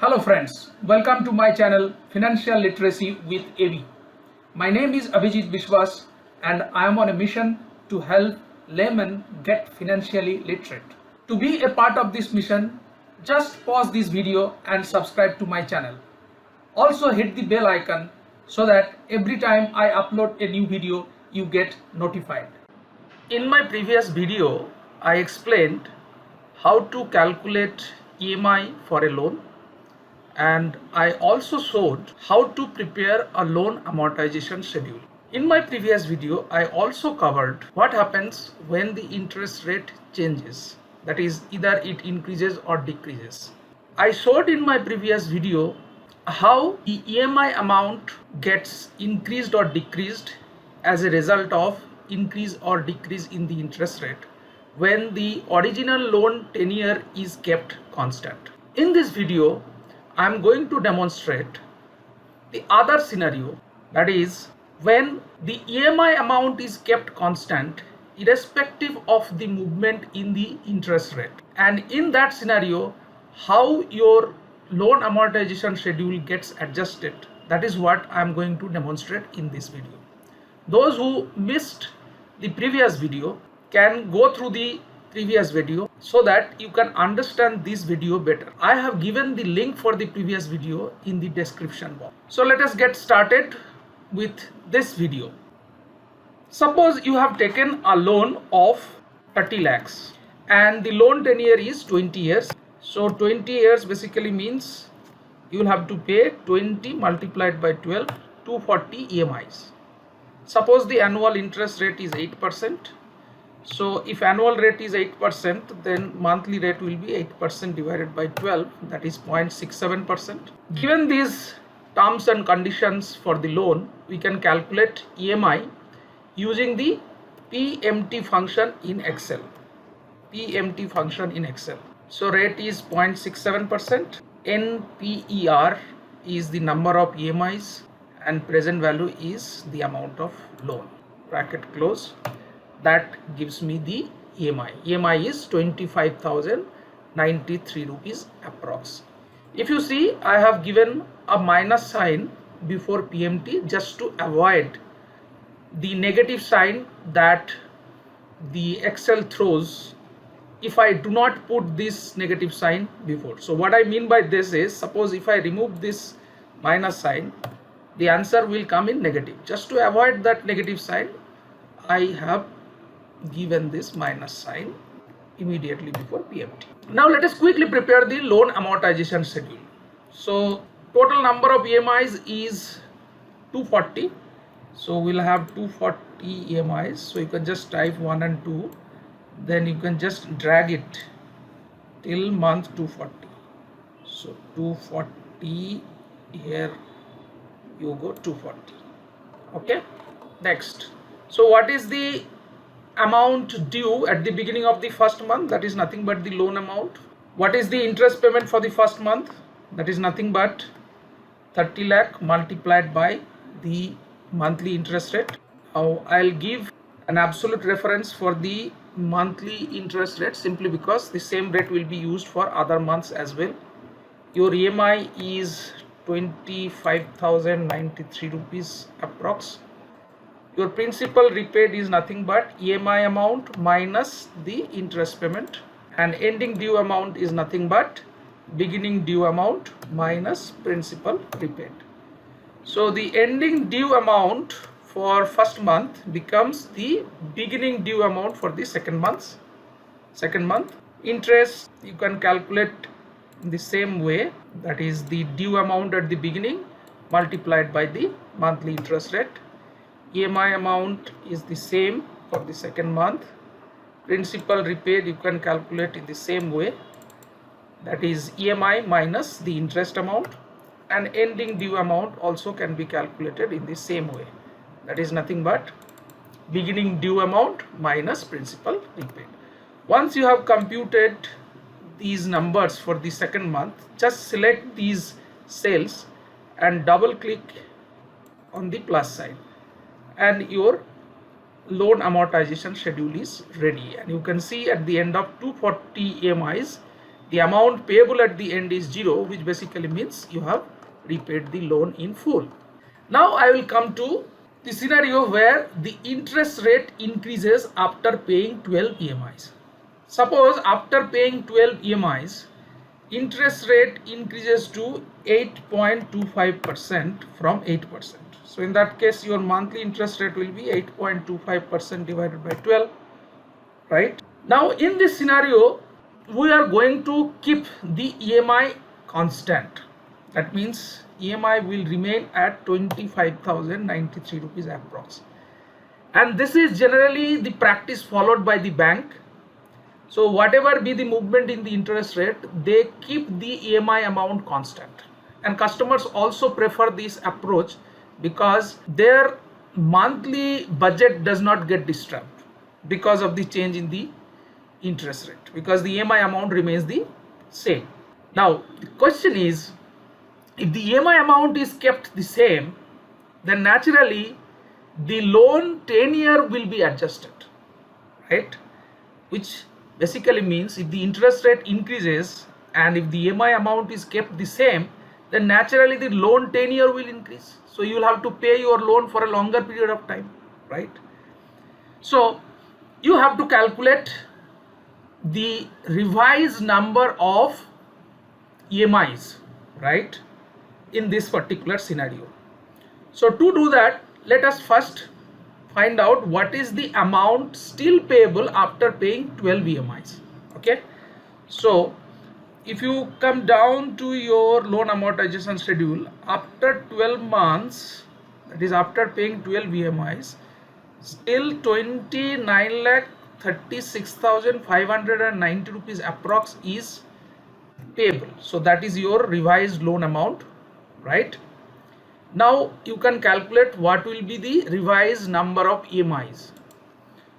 Hello friends, welcome to my channel Financial Literacy with AV. My name is Abhijit Biswas and I am on a mission to help laymen get financially literate. To be a part of this mission, just pause this video and subscribe to my channel. Also hit the bell icon so that every time I upload a new video, you get notified. In my previous video, I explained how to calculate EMI for a loan, and I also showed how to prepare a loan amortization schedule. In my previous video, I also covered what happens when the interest rate changes, that is, either it increases or decreases. I showed in my previous video how the EMI amount gets increased or decreased as a result of increase or decrease in the interest rate when the original loan tenure is kept constant. In this video, I am going to demonstrate the other scenario, that is when the EMI amount is kept constant irrespective of the movement in the interest rate, and in that scenario how your loan amortization schedule gets adjusted. That is what I am going to demonstrate in this video. Those who missed the previous video can go through the previous video so that you can understand this video better. I have given the link for the previous video in the description box. So let us get started with this video. Suppose you have taken a loan of 30 lakhs and the loan tenure is 20 years. So 20 years basically means you will have to pay 20 multiplied by 12, 240 EMIs. Suppose the annual interest rate is 8%. So if annual rate is 8%, then monthly rate will be 8% divided by 12, that is 0.67%. Given these terms and conditions for the loan, we can calculate EMI using the PMT function in Excel. PMT function in Excel. So rate is 0.67%, NPER is the number of EMIs, and present value is the amount of loan. Bracket close. That gives me the EMI. EMI is 25,093 rupees approx. If you see, I have given a minus sign before PMT just to avoid the negative sign that the Excel throws if I do not put this negative sign before. So what I mean by this is, suppose if I remove this minus sign, the answer will come in negative. Just to avoid that negative sign, I have given this minus sign immediately before PMT. Now let us quickly prepare the loan amortization schedule. So total number of EMIs is 240. So we'll have 240 EMIs. So you can just type 1 and 2. Then you can just drag it till month 240. So 240, here you go 240. Okay. Next. So what is the amount due at the beginning of the first month? That is nothing but the loan amount. What is the interest payment for the first month? That is nothing but 30 lakh multiplied by the monthly interest rate. Now I'll give an absolute reference for the monthly interest rate simply because the same rate will be used for other months as well. Your EMI is 25,093 rupees approx. Your principal repaid is nothing but EMI amount minus the interest payment, and ending due amount is nothing but beginning due amount minus principal repaid. So the ending due amount for first month becomes the beginning due amount for the second month. Interest you can calculate in the same way, that is the due amount at the beginning multiplied by the monthly interest rate. EMI amount is the same for the second month. Principal repaid you can calculate in the same way, that is EMI minus the interest amount, and ending due amount also can be calculated in the same way, that is nothing but beginning due amount minus principal repaid. Once you have computed these numbers for the second month, just select these cells and double click on the plus sign, and your loan amortization schedule is ready. And you can see at the end of 240 EMIs the amount payable at the end is 0, which basically means you have repaid the loan in full. Now I will come to the scenario where the interest rate increases after paying 12 EMIs. Suppose after paying 12 EMIs, interest rate increases to 8.25% from 8%. So in that case, your monthly interest rate will be 8.25% divided by 12, right? Now in this scenario, we are going to keep the EMI constant. That means EMI will remain at 25,093 rupees approx. And this is generally the practice followed by the bank. So whatever be the movement in the interest rate, they keep the EMI amount constant. And customers also prefer this approach because their monthly budget does not get disturbed because of the change in the interest rate, because the EMI amount remains the same. Now the question is, if the EMI amount is kept the same, then naturally the loan tenure will be adjusted, right? Which basically means if the interest rate increases and if the EMI amount is kept the same, then naturally the loan tenure will increase. So you will have to pay your loan for a longer period of time, right? So you have to calculate the revised number of EMIs, right, in this particular scenario. So to do that, let us first find out what is the amount still payable after paying 12 EMIs. Okay, so if you come down to your loan amortization schedule, after 12 months, that is after paying 12 EMIs, still 29,36,590 rupees approx is payable. So that is your revised loan amount, right? Now you can calculate what will be the revised number of EMIs.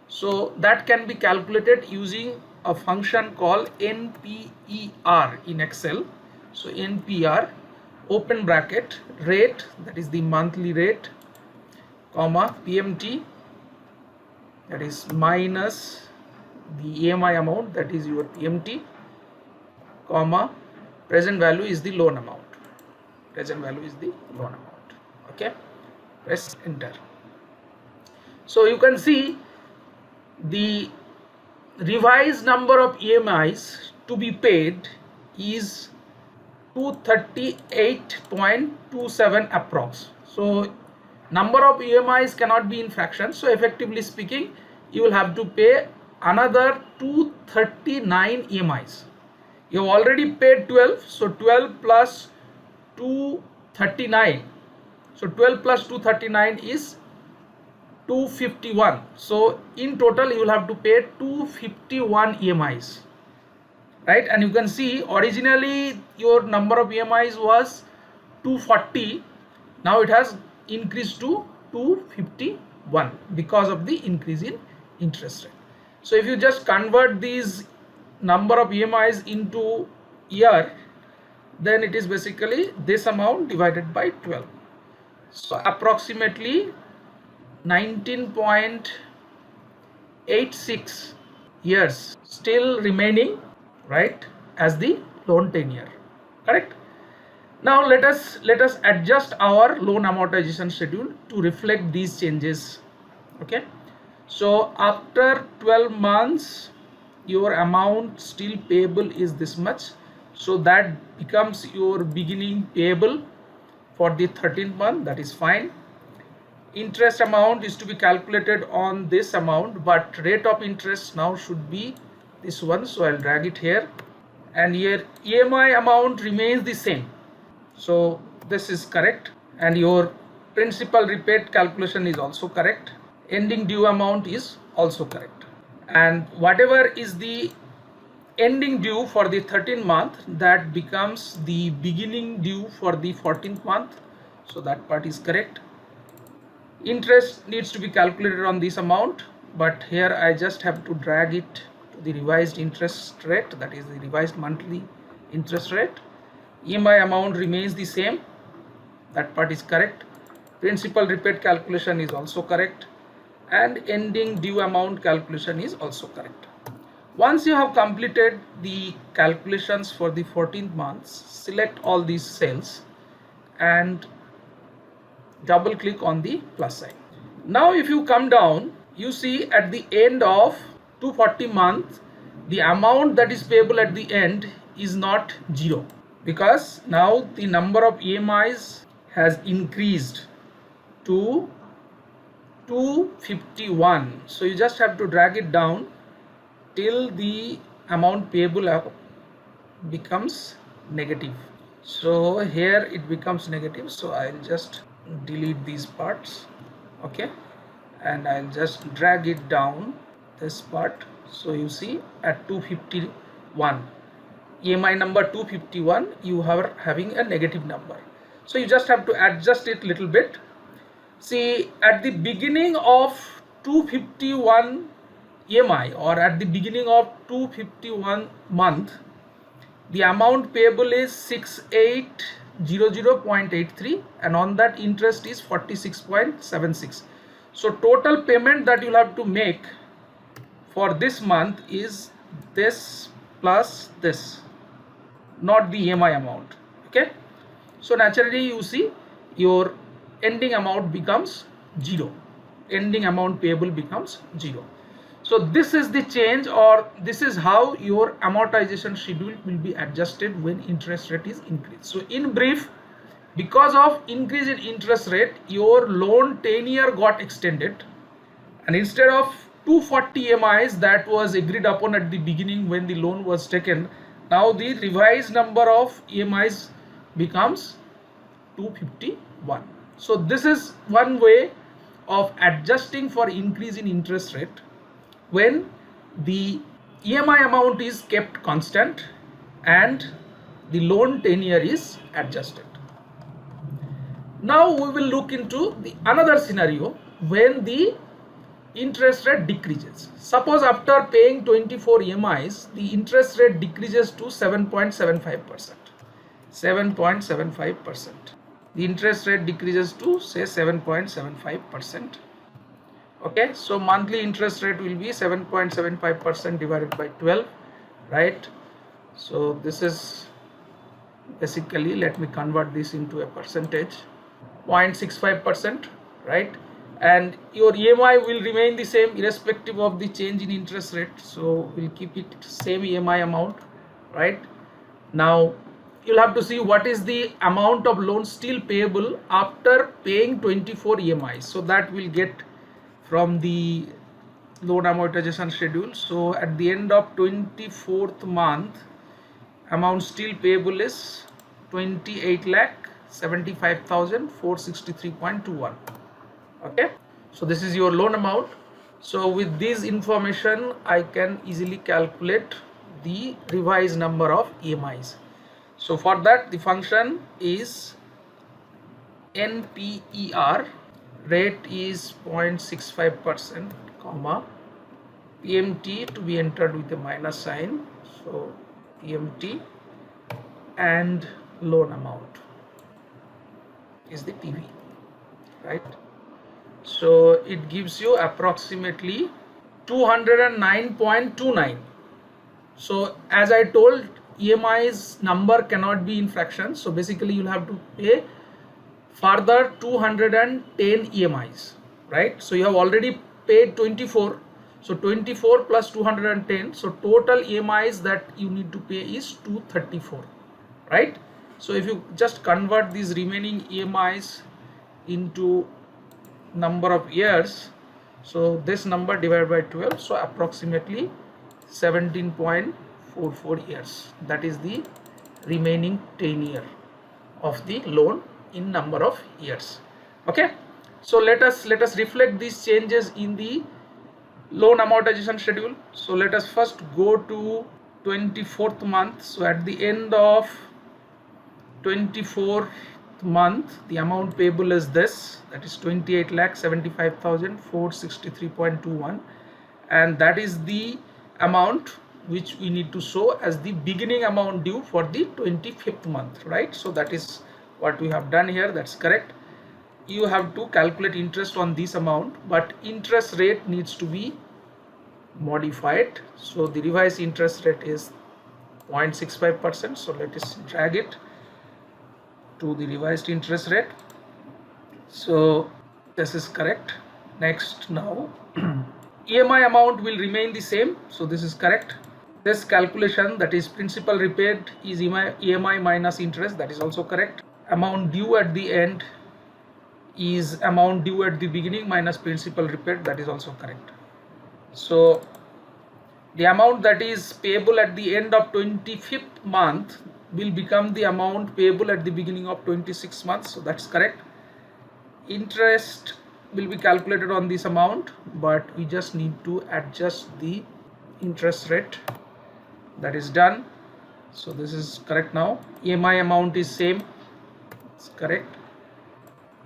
So that can be calculated using a function called NPER in Excel. So NPR, open bracket, rate, that is the monthly rate, comma, PMT, that is minus the EMI amount, that is your PMT, comma, present value is the loan amount. Present value is the loan amount. Okay, press enter. So you can see the revised number of EMIs to be paid is 238.27 approx. So number of EMIs cannot be in fractions, so effectively speaking you will have to pay another 239 EMIs. You have already paid 12, so 12 plus 239, so 12 plus 239 is 251. So in total you will have to pay 251 EMIs, right? And you can see originally your number of EMIs was 240, now it has increased to 251 because of the increase in interest rate. So if you just convert these number of EMIs into year, then it is basically this amount divided by 12. So approximately 19.86 years still remaining, right, as the loan tenure, correct? Now let us adjust our loan amortization schedule to reflect these changes. Okay, so after 12 months your amount still payable is this much, so that becomes your beginning payable for the 13th month. That is fine. Interest amount is to be calculated on this amount, but rate of interest now should be this one, so I'll drag it here, and here EMI amount remains the same, so this is correct, and your principal repaid calculation is also correct, ending due amount is also correct, and whatever is the ending due for the 13th month, that becomes the beginning due for the 14th month, so that part is correct. Interest needs to be calculated on this amount, but here I just have to drag it to the revised interest rate, that is the revised monthly interest rate. EMI amount remains the same, that part is correct. Principal repaid calculation is also correct, and ending due amount calculation is also correct. Once you have completed the calculations for the 14th month, select all these cells and double click on the plus sign. Now if you come down, you see at the end of 240 month, the amount that is payable at the end is not 0, because now the number of EMIs has increased to 251. So you just have to drag it down till the amount payable becomes negative. So here it becomes negative, so I'll just delete these parts, okay, and I'll just drag it down this part. So you see at 251, EMI number 251, you are having a negative number. So you just have to adjust it little bit. See, at the beginning of 251 EMI, or at the beginning of 251 month, the amount payable is 6800.83, and on that interest is 46.76. So total payment that you'll have to make for this month is this plus this, not the EMI amount, okay. So naturally you see your ending amount becomes 0, ending amount payable becomes 0. So this is the change, or this is how your amortization schedule will be adjusted when interest rate is increased. So in brief, because of increase in interest rate, your loan tenure got extended, and instead of 240 EMIs that was agreed upon at the beginning when the loan was taken, now the revised number of EMIs becomes 251. So this is one way of adjusting for increase in interest rate when the EMI amount is kept constant and the loan tenure is adjusted. Now we will look into another scenario when the interest rate decreases. Suppose after paying 24 EMIs, the interest rate decreases to 7.75%. 7.75%. The interest rate decreases to say 7.75%. Okay, so monthly interest rate will be 7.75% divided by 12, right? So this is basically, let me convert this into a percentage, 0.65%, right? And your EMI will remain the same irrespective of the change in interest rate, so we'll keep it same EMI amount, right? Now you'll have to see what is the amount of loan still payable after paying 24 EMIs. So that will get from the loan amortization schedule. So at the end of 24th month, amount still payable is 28,75,463.21. okay, so this is your loan amount. So with this information I can easily calculate the revised number of EMIs. So for that the function is NPER, rate is 0.65%, comma, PMT to be entered with a minus sign, so PMT, and loan amount is the PV, right? So it gives you approximately 209.29. So as I told, EMI's number cannot be in fractions, so basically you'll have to pay further 210 EMIs, right? So you have already paid 24, so 24 plus 210, so total EMIs that you need to pay is 234, right? So if you just convert these remaining EMIs into number of years, so this number divided by 12, so approximately 17.44 years, that is the remaining tenure of the loan in number of years. Okay, so let us reflect these changes in the loan amortization schedule. So let us first go to 24th month. So at the end of 24th month, the amount payable is this, that is 28,75,463.21, and that is the amount which we need to show as the beginning amount due for the 25th month, right? So that is what we have done here, that's correct. You have to calculate interest on this amount, but interest rate needs to be modify it. So the revised interest rate is 0.65%. So let us drag it to the revised interest rate. So this is correct. Next, now EMI amount will remain the same, so this is correct. This calculation, that is principal repaid is EMI minus interest, that is also correct. Amount due at the end is amount due at the beginning minus principal repaid, that is also correct. So the amount that is payable at the end of 25th month will become the amount payable at the beginning of 26 months, so that's correct. Interest will be calculated on this amount, but we just need to adjust the interest rate. That is done. So this is correct now. EMI amount is same, it's correct.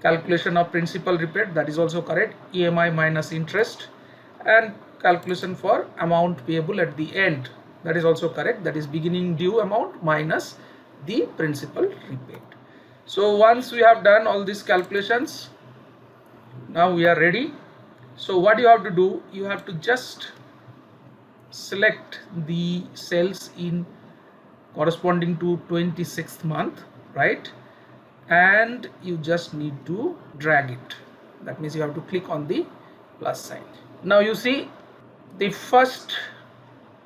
Calculation of principal repaid, that is also correct. EMI minus interest, and calculation for amount payable at the end, that is also correct. That is beginning due amount minus the principal repaid. So once we have done all these calculations, now we are ready. So what you have to do, you have to just select the cells in corresponding to 26th month, right? And you just need to drag it. That means you have to click on the plus sign. Now you see the first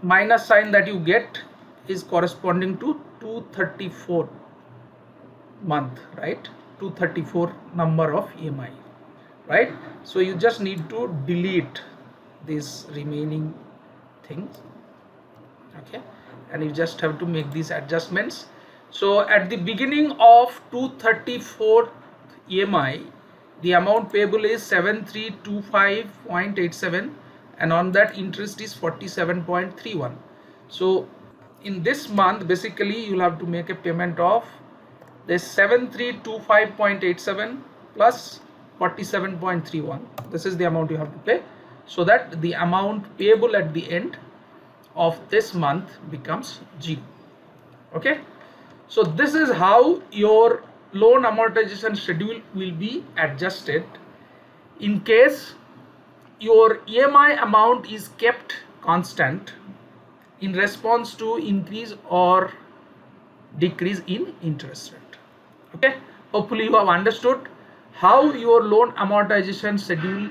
minus sign that you get is corresponding to 234 month, right? 234 number of EMI, right? So you just need to delete these remaining things, okay, and you just have to make these adjustments. So at the beginning of 234th EMI, the amount payable is 7325.87, and on that interest is 47.31. So in this month basically you will have to make a payment of this 7325.87 plus 47.31. this is the amount you have to pay, so that the amount payable at the end of this month becomes 0. Okay, so this is how your loan amortization schedule will be adjusted in case your EMI amount is kept constant in response to increase or decrease in interest rate. Okay, hopefully you have understood how your loan amortization schedule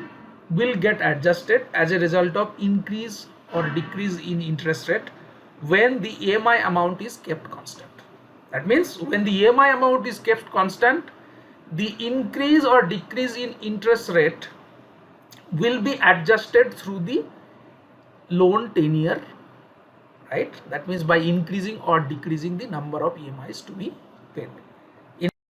will get adjusted as a result of increase or decrease in interest rate when the EMI amount is kept constant. That means when the EMI amount is kept constant, the increase or decrease in interest rate will be adjusted through the loan tenure, right? That means by increasing or decreasing the number of EMIs to be paid.